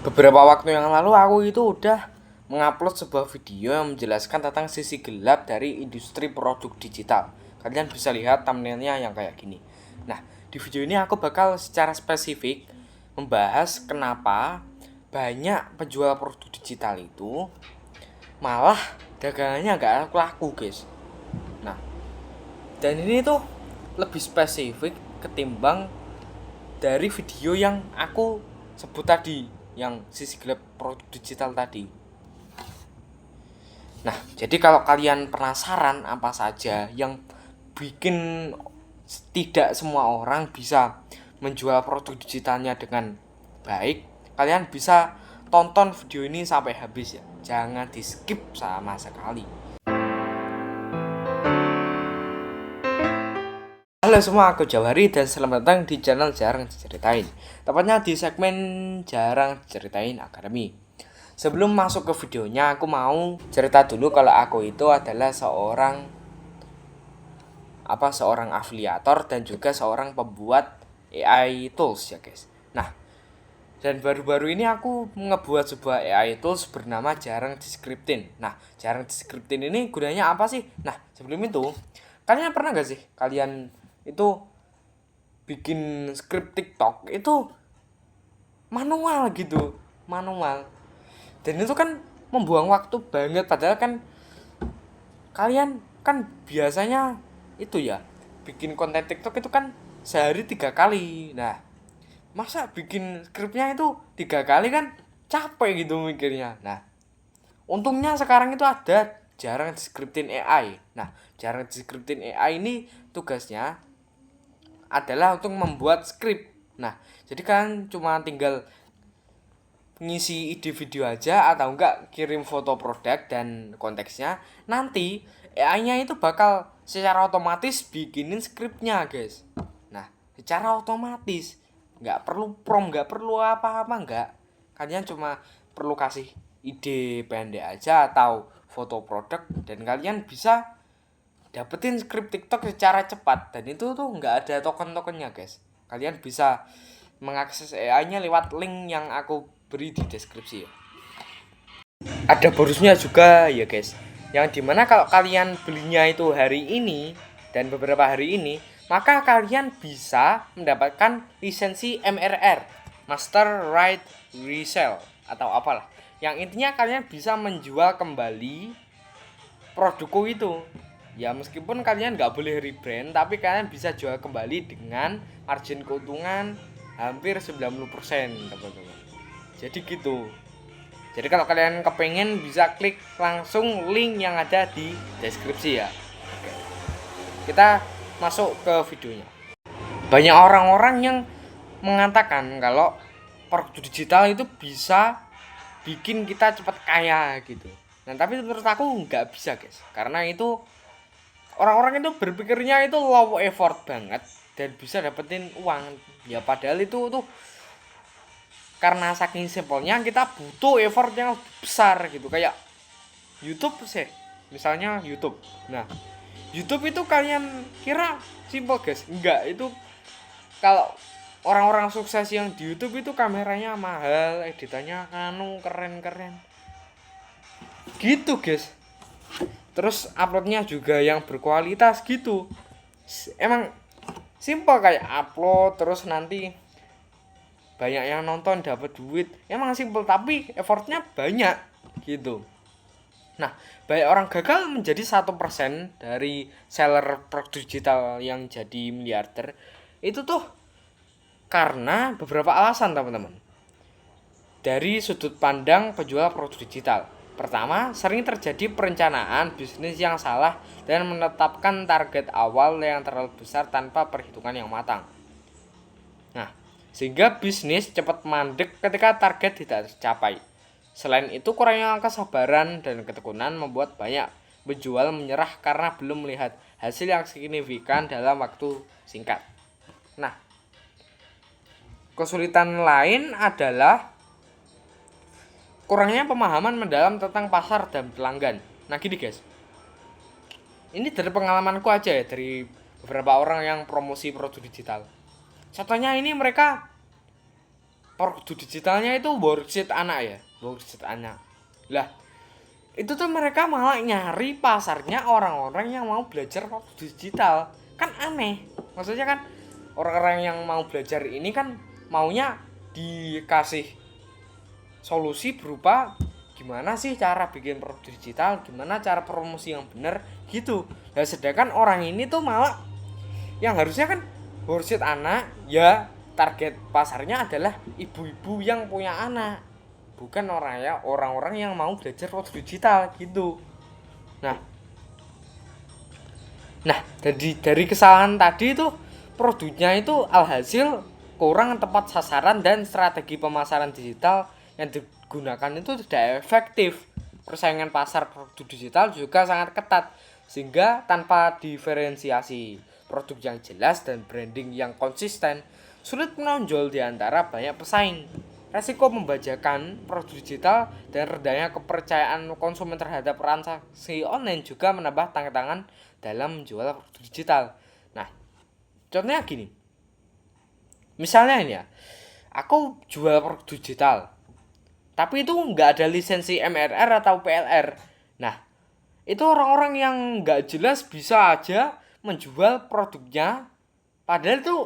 Beberapa waktu yang lalu aku itu udah mengupload sebuah video yang menjelaskan tentang sisi gelap dari industri produk digital. Kalian bisa lihat thumbnailnya yang kayak gini. Nah, di video ini aku bakal secara spesifik membahas kenapa banyak penjual produk digital itu malah dagangannya nggak laku, guys. Nah, dan ini tuh lebih spesifik ketimbang dari video yang aku sebut tadi, yang sisi gelap produk digital tadi. Nah, jadi kalau kalian penasaran apa saja yang bikin tidak semua orang bisa menjual produk digitalnya dengan baik, kalian bisa tonton video ini sampai habis ya. Jangan di skip sama sekali. Halo semua, aku Jawari dan selamat datang di channel Jarang Diceritain. Tepatnya di segmen Jarang Diceritain Academy. Sebelum masuk ke videonya, aku mau cerita dulu kalau aku itu adalah seorang afiliator dan juga seorang pembuat AI tools ya, guys. Nah, dan baru-baru ini aku ngebuat sebuah AI tools bernama Jarang Descriptin. Nah, Jarang Descriptin ini gunanya apa sih? Nah, sebelum itu, kalian pernah gak sih kalian itu bikin script TikTok itu manual gitu, manual. Dan itu kan membuang waktu banget, padahal kan kalian kan biasanya itu ya bikin konten TikTok itu kan sehari 3 kali. Nah, masa bikin skripnya itu 3 kali kan capek gitu mikirnya. Nah, untungnya sekarang itu ada Jarang Descriptin AI. Nah, Jarang Descriptin AI ini tugasnya adalah untuk membuat skrip. Nah, jadi kan cuma tinggal ngisi ide video aja atau enggak kirim foto produk dan konteksnya, nanti AI-nya itu bakal secara otomatis bikinin skripnya, guys. Nah, secara otomatis nggak perlu prompt, nggak perlu apa-apa, nggak. Kalian cuma perlu kasih ide pendek aja atau foto produk dan kalian bisa dapetin skrip TikTok secara cepat. Dan itu tuh nggak ada token-tokennya, guys. Kalian bisa mengakses AI-nya lewat link yang aku beri di deskripsi ya. Ada bonusnya juga ya, guys. Yang dimana kalau kalian belinya itu hari ini dan beberapa hari ini, maka kalian bisa mendapatkan lisensi MRR, Master Right Resell atau apalah. Yang intinya kalian bisa menjual kembali produkku itu. Ya meskipun kalian nggak boleh rebrand, tapi kalian bisa jual kembali dengan margin keuntungan hampir 90%, teman-teman. Jadi gitu. Jadi kalau kalian kepengen bisa klik langsung link yang ada di deskripsi ya. Oke. Kita masuk ke videonya. Banyak orang-orang yang mengatakan kalau produk digital itu bisa bikin kita cepat kaya gitu. Nah, tapi menurut aku nggak bisa, guys. Karena itu orang-orang itu berpikirnya itu low effort banget dan bisa dapetin uang. Ya padahal itu tuh karena saking simpelnya kita butuh effort yang besar gitu, kayak YouTube sih, misalnya YouTube. Nah, YouTube itu kalian kira simpel, guys? Enggak, itu kalau orang-orang sukses yang di YouTube itu kameranya mahal, editannya keren-keren gitu, guys. Terus uploadnya juga yang berkualitas gitu. Emang simpel, kayak upload terus nanti banyak yang nonton dapat duit. Emang simpel tapi effortnya banyak gitu. Nah, banyak orang gagal menjadi 1% dari seller produk digital yang jadi miliarder. Itu tuh karena beberapa alasan, teman-teman. Dari sudut pandang penjual produk digital. Pertama, sering terjadi perencanaan bisnis yang salah dan menetapkan target awal yang terlalu besar tanpa perhitungan yang matang. Nah, sehingga bisnis cepat mandek ketika target tidak tercapai. Selain itu, kurangnya kesabaran dan ketekunan membuat banyak penjual menyerah karena belum melihat hasil yang signifikan dalam waktu singkat. Nah, kesulitan lain adalah kurangnya pemahaman mendalam tentang pasar dan pelanggan. Nah gini, guys, ini dari pengalamanku aja ya, dari beberapa orang yang promosi produk digital. Contohnya ini mereka produk digitalnya itu worksheet anak ya, worksheet anak. Lah, itu tuh mereka malah nyari pasarnya orang-orang yang mau belajar produk digital. Kan aneh. Maksudnya kan orang-orang yang mau belajar ini kan maunya dikasih solusi berupa gimana sih cara bikin produk digital, gimana cara promosi yang benar gitu. Nah, sedangkan orang ini tuh malah yang harusnya kan worksheet anak ya, target pasarnya adalah ibu-ibu yang punya anak, bukan orang-orang yang mau belajar produk digital gitu. Nah, dari kesalahan tadi itu produknya itu alhasil kurang tepat sasaran dan strategi pemasaran digital yang digunakan itu tidak efektif. Persaingan pasar produk digital juga sangat ketat sehingga tanpa diferensiasi produk yang jelas dan branding yang konsisten sulit menonjol di antara banyak pesaing. Resiko membajakan produk digital dan rendahnya kepercayaan konsumen terhadap transaksi online juga menambah tantangan dalam menjual produk digital. Nah, contohnya gini. Misalnya ini ya, aku jual produk digital, tapi itu nggak ada lisensi MRR atau PLR. Nah, itu orang-orang yang nggak jelas bisa aja menjual produknya, padahal itu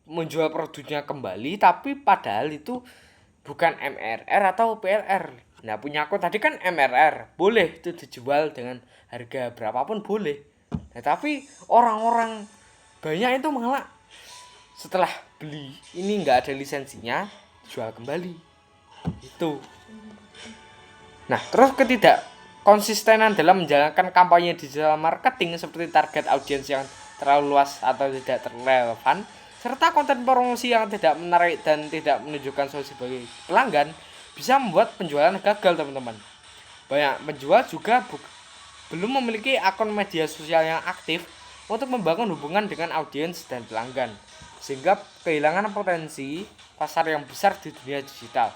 menjual produknya kembali, tapi padahal itu bukan MRR atau PLR. Nah, punya aku tadi kan MRR, boleh itu dijual dengan harga berapapun boleh. Nah, tapi orang-orang banyak itu malah setelah beli ini nggak ada lisensinya jual kembali itu. Nah, terus konsistenan dalam menjalankan kampanye digital marketing seperti target audiens yang terlalu luas atau tidak relevan, serta konten promosi yang tidak menarik dan tidak menunjukkan solusi bagi pelanggan bisa membuat penjualan gagal, teman-teman. Banyak penjual juga belum memiliki akun media sosial yang aktif untuk membangun hubungan dengan audiens dan pelanggan, sehingga kehilangan potensi pasar yang besar di dunia digital.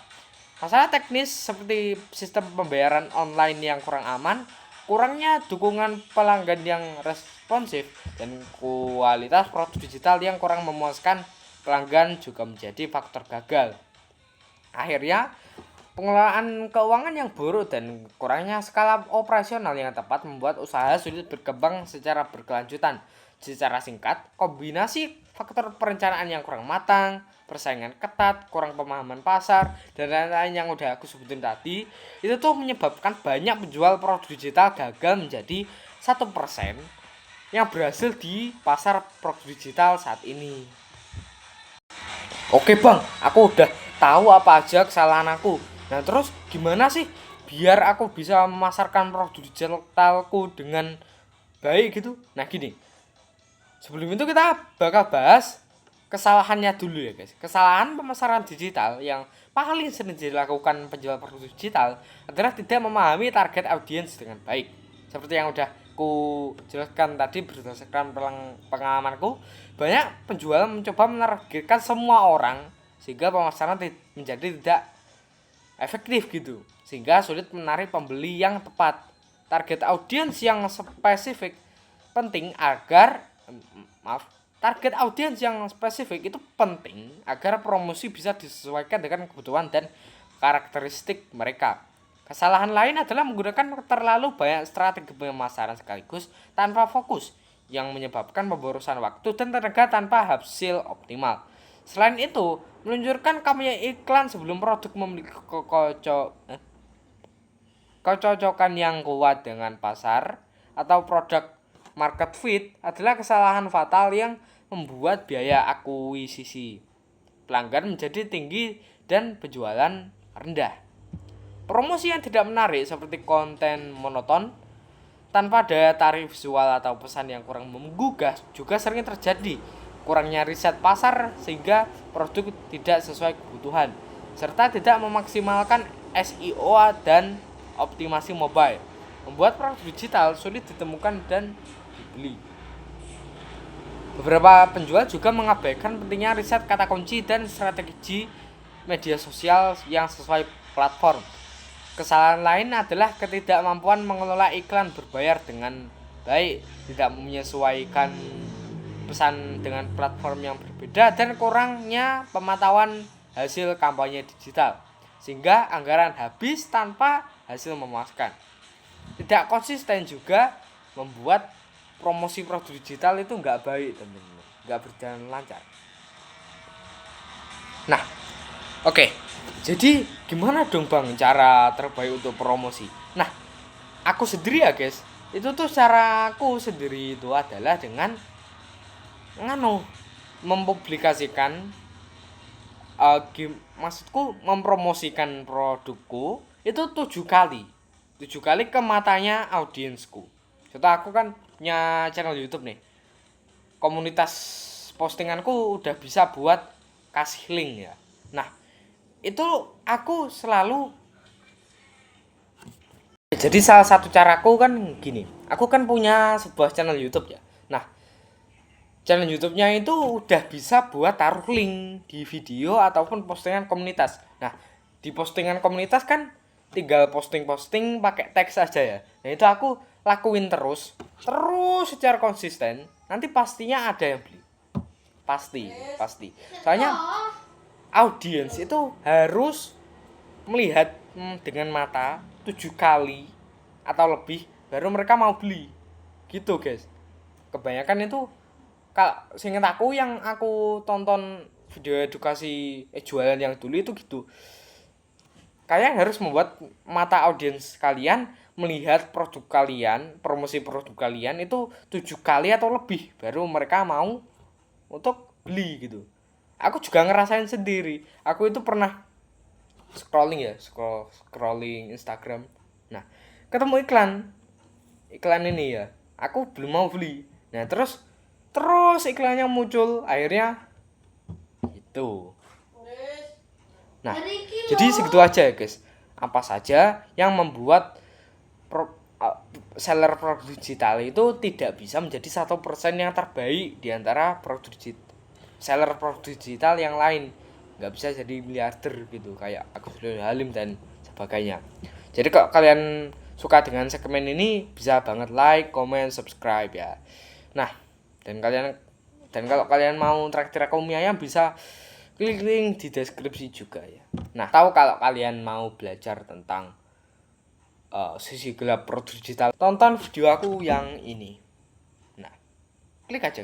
Masalah teknis seperti sistem pembayaran online yang kurang aman, kurangnya dukungan pelanggan yang responsif, dan kualitas produk digital yang kurang memuaskan pelanggan juga menjadi faktor gagal. Akhirnya, pengelolaan keuangan yang buruk dan kurangnya skala operasional yang tepat membuat usaha sulit berkembang secara berkelanjutan. Secara singkat, kombinasi faktor perencanaan yang kurang matang, persaingan ketat, kurang pemahaman pasar, dan lain-lain yang udah aku sebutin tadi, itu tuh menyebabkan banyak penjual produk digital gagal menjadi 1% yang berhasil di pasar produk digital saat ini. Oke bang, aku udah tahu apa aja kesalahan aku. Nah terus gimana sih biar aku bisa memasarkan produk digitalku dengan baik gitu? Nah gini, sebelum itu kita bakal bahas kesalahannya dulu ya guys. Kesalahan pemasaran digital yang paling sering dilakukan penjual produk digital adalah tidak memahami target audiens dengan baik. Seperti yang udah ku jelaskan tadi berdasarkan pengalamanku, banyak penjual mencoba menargetkan semua orang sehingga pemasaran menjadi tidak efektif gitu, sehingga sulit menarik pembeli yang tepat. Target audiens yang spesifik penting agar target audiens yang spesifik itu penting agar promosi bisa disesuaikan dengan kebutuhan dan karakteristik mereka. Kesalahan lain adalah menggunakan terlalu banyak strategi pemasaran sekaligus tanpa fokus yang menyebabkan pemborosan waktu dan tenaga tanpa hasil optimal. Selain itu, meluncurkan kampanye iklan sebelum produk memiliki kecocokan yang kuat dengan pasar atau produk market fit adalah kesalahan fatal yang membuat biaya akuisisi pelanggan menjadi tinggi dan penjualan rendah. Promosi yang tidak menarik seperti konten monoton tanpa daya tarik visual atau pesan yang kurang menggugah juga sering terjadi. Kurangnya riset pasar sehingga produk tidak sesuai kebutuhan, serta tidak memaksimalkan SEO dan optimasi mobile, membuat produk digital sulit ditemukan dan dibeli. Beberapa penjual juga mengabaikan pentingnya riset kata kunci dan strategi media sosial yang sesuai platform. Kesalahan lain adalah ketidakmampuan mengelola iklan berbayar dengan baik, tidak menyesuaikan dipesan dengan platform yang berbeda, dan kurangnya pemantauan hasil kampanye digital, sehingga anggaran habis tanpa hasil memuaskan. Tidak konsisten juga membuat promosi produk digital itu nggak baik, teman-teman, nggak berjalan lancar. Nah, oke, jadi gimana dong bang cara terbaik untuk promosi? Nah, aku sendiri ya guys, itu tuh cara aku sendiri itu adalah dengan mempublikasikan, maksudku mempromosikan produkku itu 7 kali ke matanya audiensku. Contoh, aku kan punya channel YouTube nih, komunitas postinganku udah bisa buat kasih link ya. Nah, itu aku selalu, jadi salah satu caraku kan gini, aku kan punya sebuah channel YouTube ya. Nah, channel YouTube-nya itu udah bisa buat taruh link di video ataupun postingan komunitas. Nah, di postingan komunitas kan tinggal posting-posting pakai teks aja ya. Nah, itu aku lakuin terus secara konsisten. Nanti pastinya ada yang beli. Pasti. Soalnya audiens itu harus melihat dengan mata 7 kali atau lebih baru mereka mau beli. Gitu, guys. Kebanyakan itu, kalau seinget aku yang aku tonton video edukasi jualan yang dulu itu gitu, kalian harus membuat mata audiens kalian melihat produk kalian, promosi produk kalian itu 7 kali atau lebih baru mereka mau untuk beli gitu. Aku juga ngerasain sendiri, aku itu pernah scrolling Instagram. Nah, ketemu iklan ini ya, aku belum mau beli. Nah, terus iklannya muncul, akhirnya itu. Nah, jadi segitu aja ya guys, apa saja yang membuat seller produk digital itu tidak bisa menjadi 1% yang terbaik di antara seller produk digital yang lain. Nggak bisa jadi miliarder gitu kayak Agus Halim dan sebagainya. Jadi kalau kalian suka dengan segmen ini, bisa banget like, comment, subscribe ya. Nah, dan kalau kalian mau traktir aku mie ayam, bisa klik link di deskripsi juga ya. Nah, tahu kalau kalian mau belajar tentang sisi gelap produk digital, tonton video aku yang ini. Nah, klik aja.